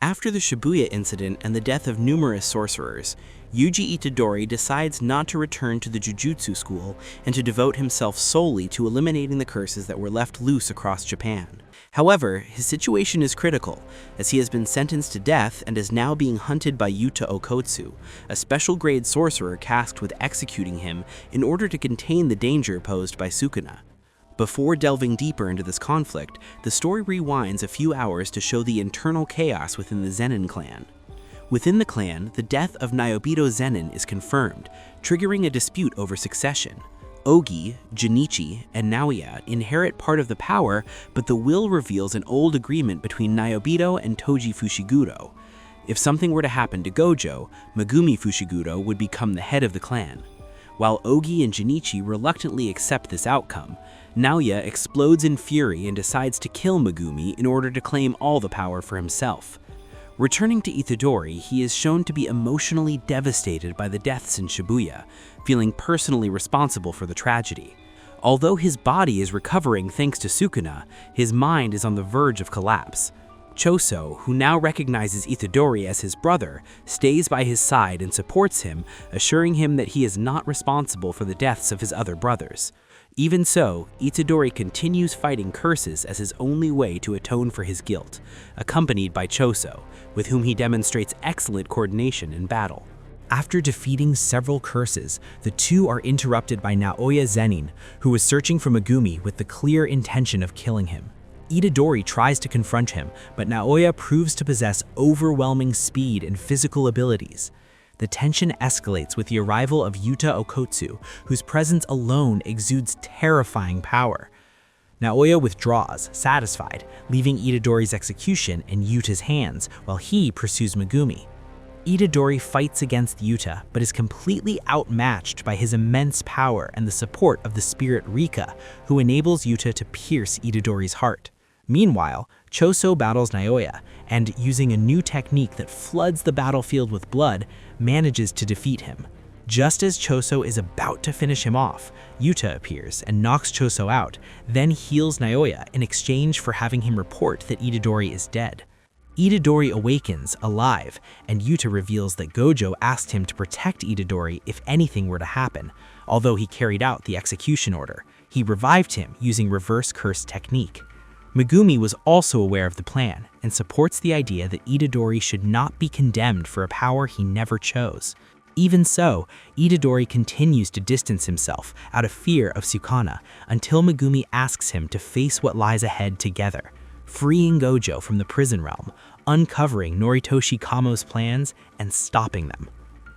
After the Shibuya incident and the death of numerous sorcerers, Yuji Itadori decides not to return to the Jujutsu school and to devote himself solely to eliminating the curses that were left loose across Japan. However, his situation is critical, as he has been sentenced to death and is now being hunted by Yuta Okotsu, a special-grade sorcerer tasked with executing him in order to contain the danger posed by Sukuna. Before delving deeper into this conflict, the story rewinds a few hours to show the internal chaos within the Zenin clan. Within the clan, the death of Nayobito Zenin is confirmed, triggering a dispute over succession. Ogi, Junichi, and Naoya inherit part of the power, but the will reveals an old agreement between Nayobito and Toji Fushiguro. If something were to happen to Gojo, Megumi Fushiguro would become the head of the clan. While Ogi and Junichi reluctantly accept this outcome, Naoya explodes in fury and decides to kill Megumi in order to claim all the power for himself. Returning to Itadori, he is shown to be emotionally devastated by the deaths in Shibuya, feeling personally responsible for the tragedy. Although his body is recovering thanks to Sukuna, his mind is on the verge of collapse. Choso, who now recognizes Itadori as his brother, stays by his side and supports him, assuring him that he is not responsible for the deaths of his other brothers. Even so, Itadori continues fighting curses as his only way to atone for his guilt, accompanied by Choso, with whom he demonstrates excellent coordination in battle. After defeating several curses, the two are interrupted by Naoya Zenin, who is searching for Megumi with the clear intention of killing him. Itadori tries to confront him, but Naoya proves to possess overwhelming speed and physical abilities. The tension escalates with the arrival of Yuta Okotsu, whose presence alone exudes terrifying power. Naoya withdraws, satisfied, leaving Itadori's execution in Yuta's hands while he pursues Megumi. Itadori fights against Yuta, but is completely outmatched by his immense power and the support of the spirit Rika, who enables Yuta to pierce Itadori's heart. Meanwhile, Choso battles Naoya, and using a new technique that floods the battlefield with blood, manages to defeat him. Just as Choso is about to finish him off, Yuta appears and knocks Choso out, then heals Naoya in exchange for having him report that Itadori is dead. Itadori awakens, alive, and Yuta reveals that Gojo asked him to protect Itadori if anything were to happen. Although he carried out the execution order, he revived him using reverse curse technique. Megumi was also aware of the plan and supports the idea that Itadori should not be condemned for a power he never chose. Even so, Itadori continues to distance himself out of fear of Sukuna until Megumi asks him to face what lies ahead together, freeing Gojo from the prison realm, uncovering Noritoshi Kamo's plans, and stopping them.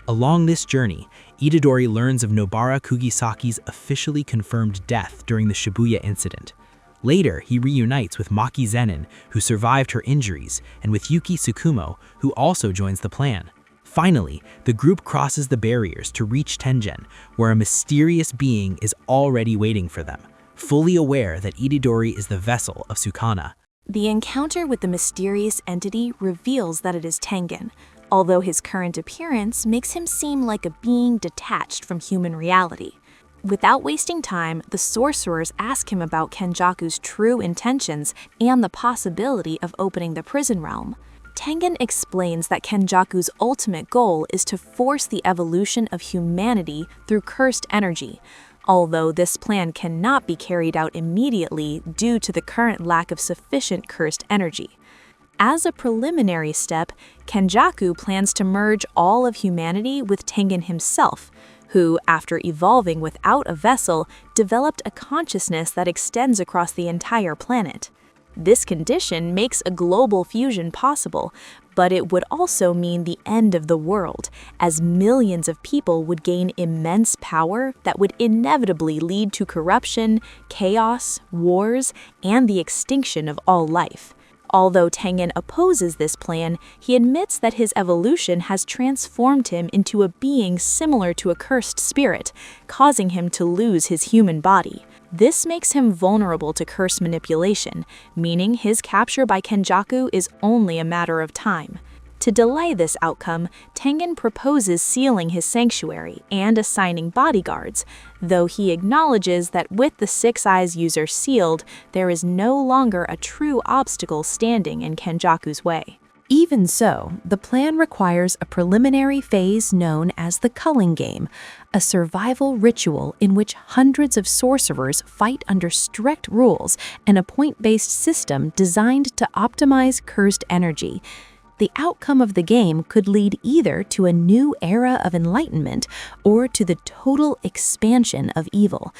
Along this journey, Itadori learns of Nobara Kugisaki's officially confirmed death during the Shibuya incident. Later, he reunites with Maki Zenin, who survived her injuries, and with Yuki Tsukumo, who also joins the plan. Finally, the group crosses the barriers to reach Tengen, where a mysterious being is already waiting for them, fully aware that Itadori is the vessel of Sukuna. The encounter with the mysterious entity reveals that it is Tengen, although his current appearance makes him seem like a being detached from human reality. Without wasting time, the sorcerers ask him about Kenjaku's true intentions and the possibility of opening the prison realm. Tengen explains that Kenjaku's ultimate goal is to force the evolution of humanity through cursed energy, although this plan cannot be carried out immediately due to the current lack of sufficient cursed energy. As a preliminary step, Kenjaku plans to merge all of humanity with Tengen himself, who, after evolving without a vessel, developed a consciousness that extends across the entire planet. This condition makes a global fusion possible, but it would also mean the end of the world, as millions of people would gain immense power that would inevitably lead to corruption, chaos, wars, and the extinction of all life. Although Tengen opposes this plan, he admits that his evolution has transformed him into a being similar to a cursed spirit, causing him to lose his human body. This makes him vulnerable to curse manipulation, meaning his capture by Kenjaku is only a matter of time. To delay this outcome, Tengen proposes sealing his sanctuary and assigning bodyguards, though he acknowledges that with the Six Eyes user sealed, there is no longer a true obstacle standing in Kenjaku's way. Even so, the plan requires a preliminary phase known as the culling game, a survival ritual in which hundreds of sorcerers fight under strict rules and a point-based system designed to optimize cursed energy. The outcome of the game could lead either to a new era of enlightenment or to the total expansion of evil.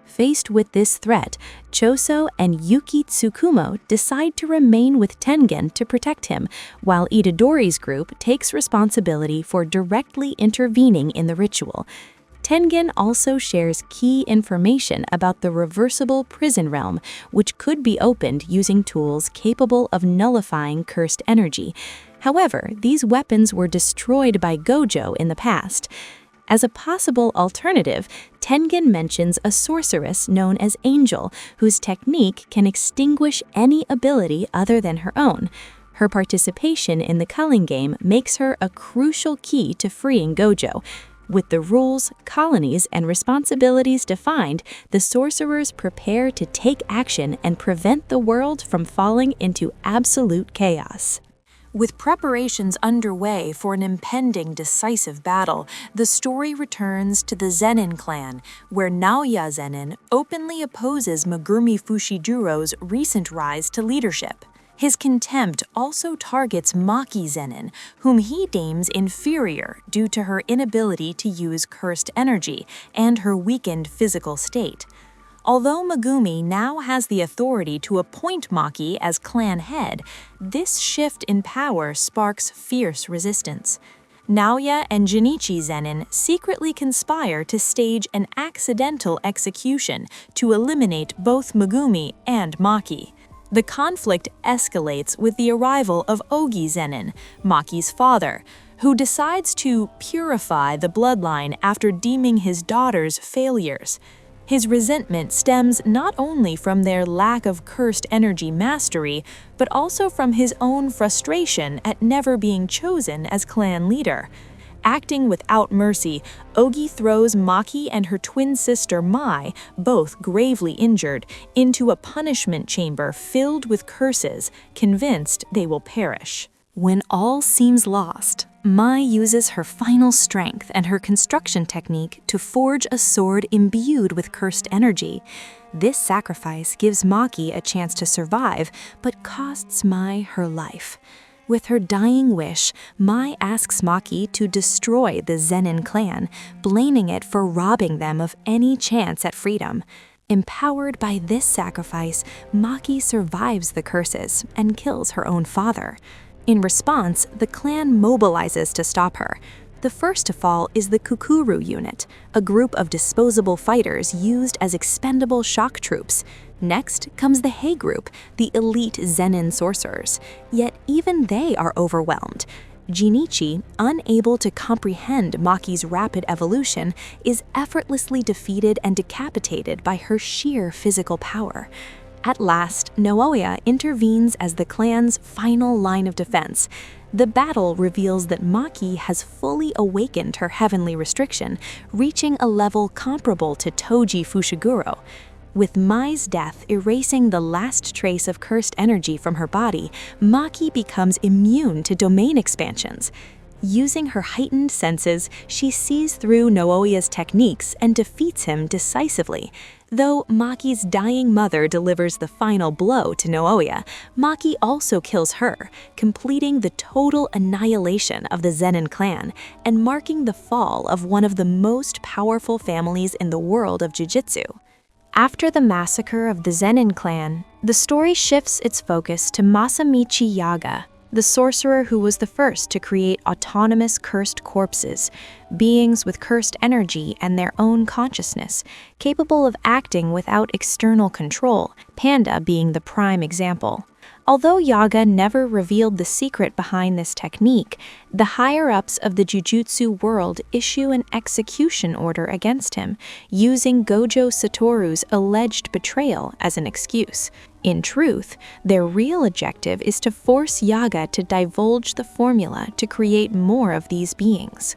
Faced with this threat, Choso and Yuki Tsukumo decide to remain with Tengen to protect him, while Itadori's group takes responsibility for directly intervening in the ritual. Tengen also shares key information about the reversible prison realm, which could be opened using tools capable of nullifying cursed energy. However, these weapons were destroyed by Gojo in the past. As a possible alternative, Tengen mentions a sorceress known as Angel, whose technique can extinguish any ability other than her own. Her participation in the culling game makes her a crucial key to freeing Gojo. With the rules, colonies, and responsibilities defined, the sorcerers prepare to take action and prevent the world from falling into absolute chaos. With preparations underway for an impending decisive battle, the story returns to the Zenin clan, where Naoya Zenin openly opposes Megumi Fushijuro's recent rise to leadership. His contempt also targets Maki Zenin, whom he deems inferior due to her inability to use cursed energy and her weakened physical state. Although Megumi now has the authority to appoint Maki as clan head, this shift in power sparks fierce resistance. Naoya and Junichi Zenin secretly conspire to stage an accidental execution to eliminate both Megumi and Maki. The conflict escalates with the arrival of Ogi Zenin, Maki's father, who decides to purify the bloodline after deeming his daughter's failures. His resentment stems not only from their lack of cursed energy mastery, but also from his own frustration at never being chosen as clan leader. Acting without mercy, Ogi throws Maki and her twin sister Mai, both gravely injured, into a punishment chamber filled with curses, convinced they will perish. When all seems lost, Mai uses her final strength and her construction technique to forge a sword imbued with cursed energy. This sacrifice gives Maki a chance to survive, but costs Mai her life. With her dying wish, Mai asks Maki to destroy the Zenin clan, blaming it for robbing them of any chance at freedom. Empowered by this sacrifice, Maki survives the curses and kills her own father. In response, the clan mobilizes to stop her. The first to fall is the Kukuru unit, a group of disposable fighters used as expendable shock troops. Next comes the Hei group, the elite Zenin sorcerers, yet even they are overwhelmed. Jinichi, unable to comprehend Maki's rapid evolution, is effortlessly defeated and decapitated by her sheer physical power. At last, Naoya intervenes as the clan's final line of defense. The battle reveals that Maki has fully awakened her heavenly restriction, reaching a level comparable to Toji Fushiguro. With Mai's death erasing the last trace of cursed energy from her body, Maki becomes immune to domain expansions. Using her heightened senses, she sees through Naoya's techniques and defeats him decisively. Though Maki's dying mother delivers the final blow to Naoya, Maki also kills her, completing the total annihilation of the Zenin clan and marking the fall of one of the most powerful families in the world of Jujutsu. After the massacre of the Zenin clan, the story shifts its focus to Masamichi Yaga, the sorcerer who was the first to create autonomous cursed corpses, beings with cursed energy and their own consciousness, capable of acting without external control, Panda being the prime example. Although Yaga never revealed the secret behind this technique, the higher-ups of the Jujutsu world issue an execution order against him, using Gojo Satoru's alleged betrayal as an excuse. In truth, their real objective is to force Yaga to divulge the formula to create more of these beings.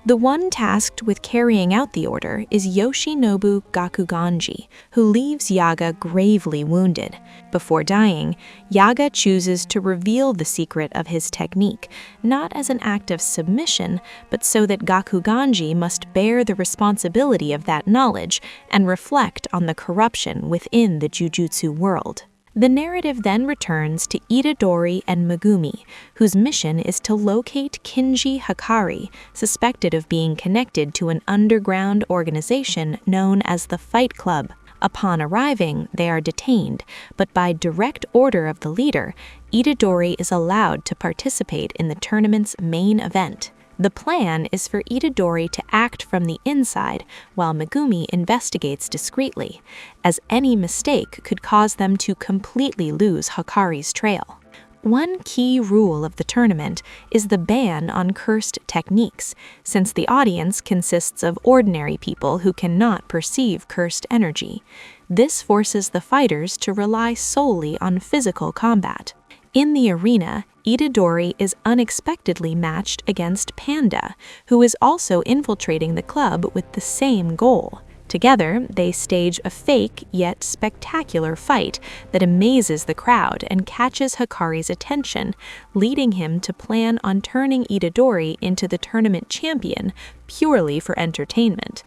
The one tasked with carrying out the order is Yoshinobu Gakuganji, who leaves Yaga gravely wounded. Before dying, Yaga chooses to reveal the secret of his technique, not as an act of submission, but so that Gakuganji must bear the responsibility of that knowledge and reflect on the corruption within the Jujutsu world. The narrative then returns to Itadori and Megumi, whose mission is to locate Kinji Hikari, suspected of being connected to an underground organization known as the Fight Club. Upon arriving, they are detained, but by direct order of the leader, Itadori is allowed to participate in the tournament's main event. The plan is for Itadori to act from the inside while Megumi investigates discreetly, as any mistake could cause them to completely lose Hikari's trail. One key rule of the tournament is the ban on cursed techniques, since the audience consists of ordinary people who cannot perceive cursed energy. This forces the fighters to rely solely on physical combat. In the arena, Itadori is unexpectedly matched against Panda, who is also infiltrating the club with the same goal. Together, they stage a fake yet spectacular fight that amazes the crowd and catches Hikari's attention, leading him to plan on turning Itadori into the tournament champion purely for entertainment.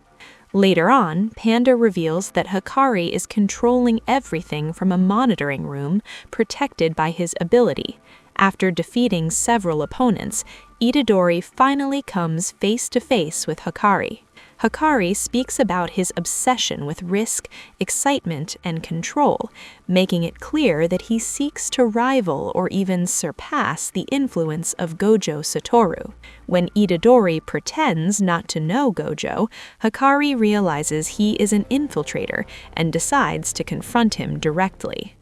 Later on, Panda reveals that Hikari is controlling everything from a monitoring room protected by his ability. After defeating several opponents, Itadori finally comes face-to-face with Hikari. Hikari speaks about his obsession with risk, excitement, and control, making it clear that he seeks to rival or even surpass the influence of Gojo Satoru. When Itadori pretends not to know Gojo, Hikari realizes he is an infiltrator and decides to confront him directly.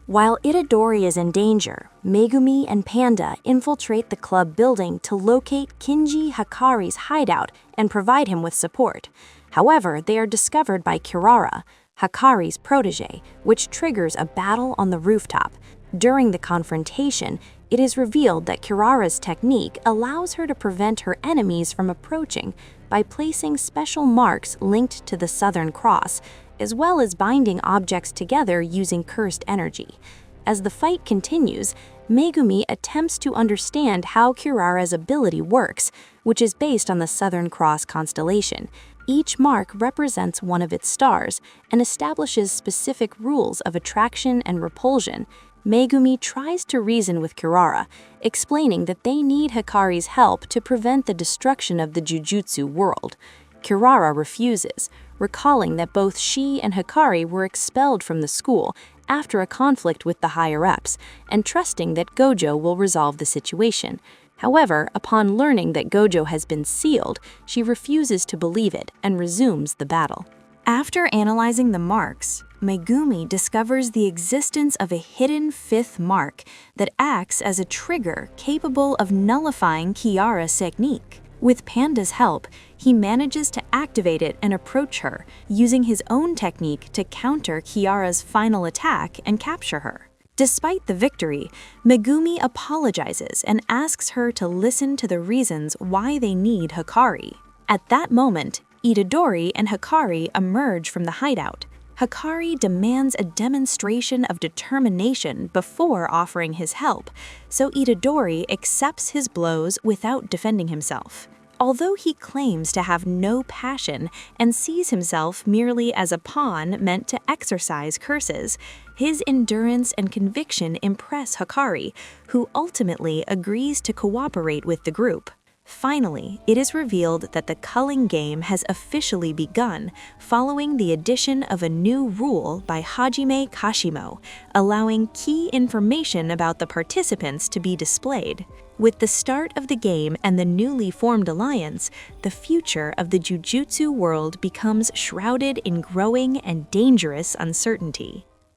While Itadori is in danger, Megumi and Panda infiltrate the club building to locate Kinji Hikari's hideout and provide him with support. However, they are discovered by Kirara, Hikari's protege, which triggers a battle on the rooftop. During the confrontation, it is revealed that Kirara's technique allows her to prevent her enemies from approaching by placing special marks linked to the Southern Cross, as well as binding objects together using cursed energy. As the fight continues, Megumi attempts to understand how Kirara's ability works, which is based on the Southern Cross constellation. Each mark represents one of its stars and establishes specific rules of attraction and repulsion. Megumi tries to reason with Kirara, explaining that they need Hikari's help to prevent the destruction of the Jujutsu world. Kirara refuses, recalling that both she and Hikari were expelled from the school after a conflict with the higher-ups, and trusting that Gojo will resolve the situation. However, upon learning that Gojo has been sealed, she refuses to believe it and resumes the battle. After analyzing the marks, Megumi discovers the existence of a hidden fifth mark that acts as a trigger capable of nullifying Kiara's technique. With Panda's help, he manages to activate it and approach her, using his own technique to counter Kiara's final attack and capture her. Despite the victory, Megumi apologizes and asks her to listen to the reasons why they need Hikari. At that moment, Itadori and Hikari emerge from the hideout. Hikari demands a demonstration of determination before offering his help, so Itadori accepts his blows without defending himself. Although he claims to have no passion and sees himself merely as a pawn meant to exercise curses, his endurance and conviction impress Hikari, who ultimately agrees to cooperate with the group. Finally, it is revealed that the culling game has officially begun following the addition of a new rule by Hajime Kashimo, allowing key information about the participants to be displayed. With the start of the game and the newly formed alliance, the future of the Jujutsu world becomes shrouded in growing and dangerous uncertainty.